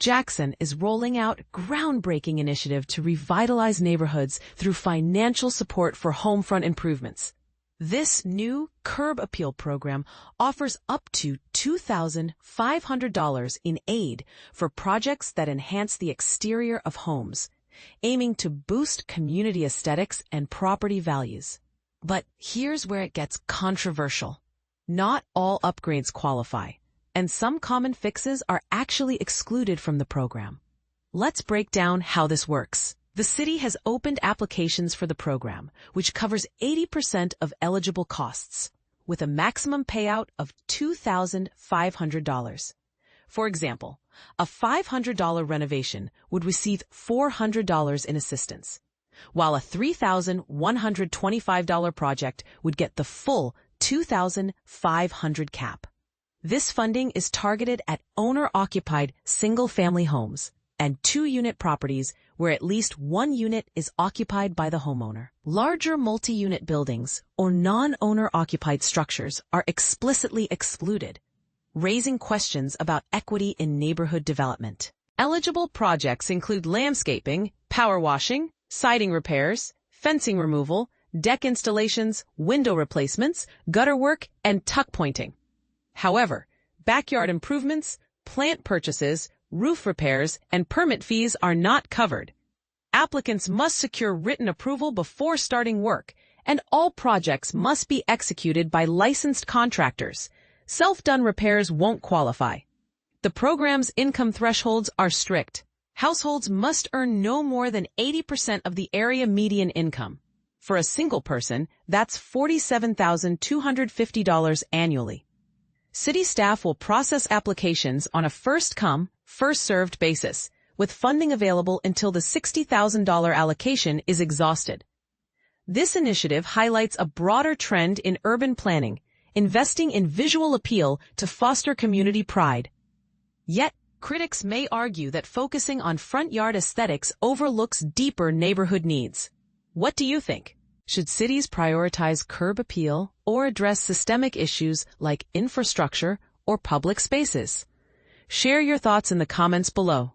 Jackson is rolling out a groundbreaking initiative to revitalize neighborhoods through financial support for homefront improvements. This new Curb Appeal program offers up to $2,500 in aid for projects that enhance the exterior of homes, aiming to boost community aesthetics and property values. But here's where it gets controversial. Not all upgrades qualify, and some common fixes are actually excluded from the program. Let's break down how this works. The city has opened applications for the program, which covers 80% of eligible costs, with a maximum payout of $2,500. For example, a $500 renovation would receive $400 in assistance, while a $3,125 project would get the full $2,500 cap. This funding is targeted at owner-occupied single-family homes and 2-unit properties where at least 1 unit is occupied by the homeowner. Larger multi-unit buildings or non-owner-occupied structures are explicitly excluded, raising questions about equity in neighborhood development. Eligible projects include landscaping, power washing, siding repairs, fencing removal, deck installations, window replacements, gutter work, and tuck pointing. However, backyard improvements, plant purchases, roof repairs, and permit fees are not covered. Applicants must secure written approval before starting work, and all projects must be executed by licensed contractors. Self-done repairs won't qualify. The program's income thresholds are strict. Households must earn no more than 80% of the area median income. For a single person, that's $47,250 annually. City staff will process applications on a first-come, first-served basis, with funding available until the $60,000 allocation is exhausted. This initiative highlights a broader trend in urban planning, investing in visual appeal to foster community pride. Yet, critics may argue that focusing on front yard aesthetics overlooks deeper neighborhood needs. What do you think? Should cities prioritize curb appeal or address systemic issues like infrastructure or public spaces? Share your thoughts in the comments below.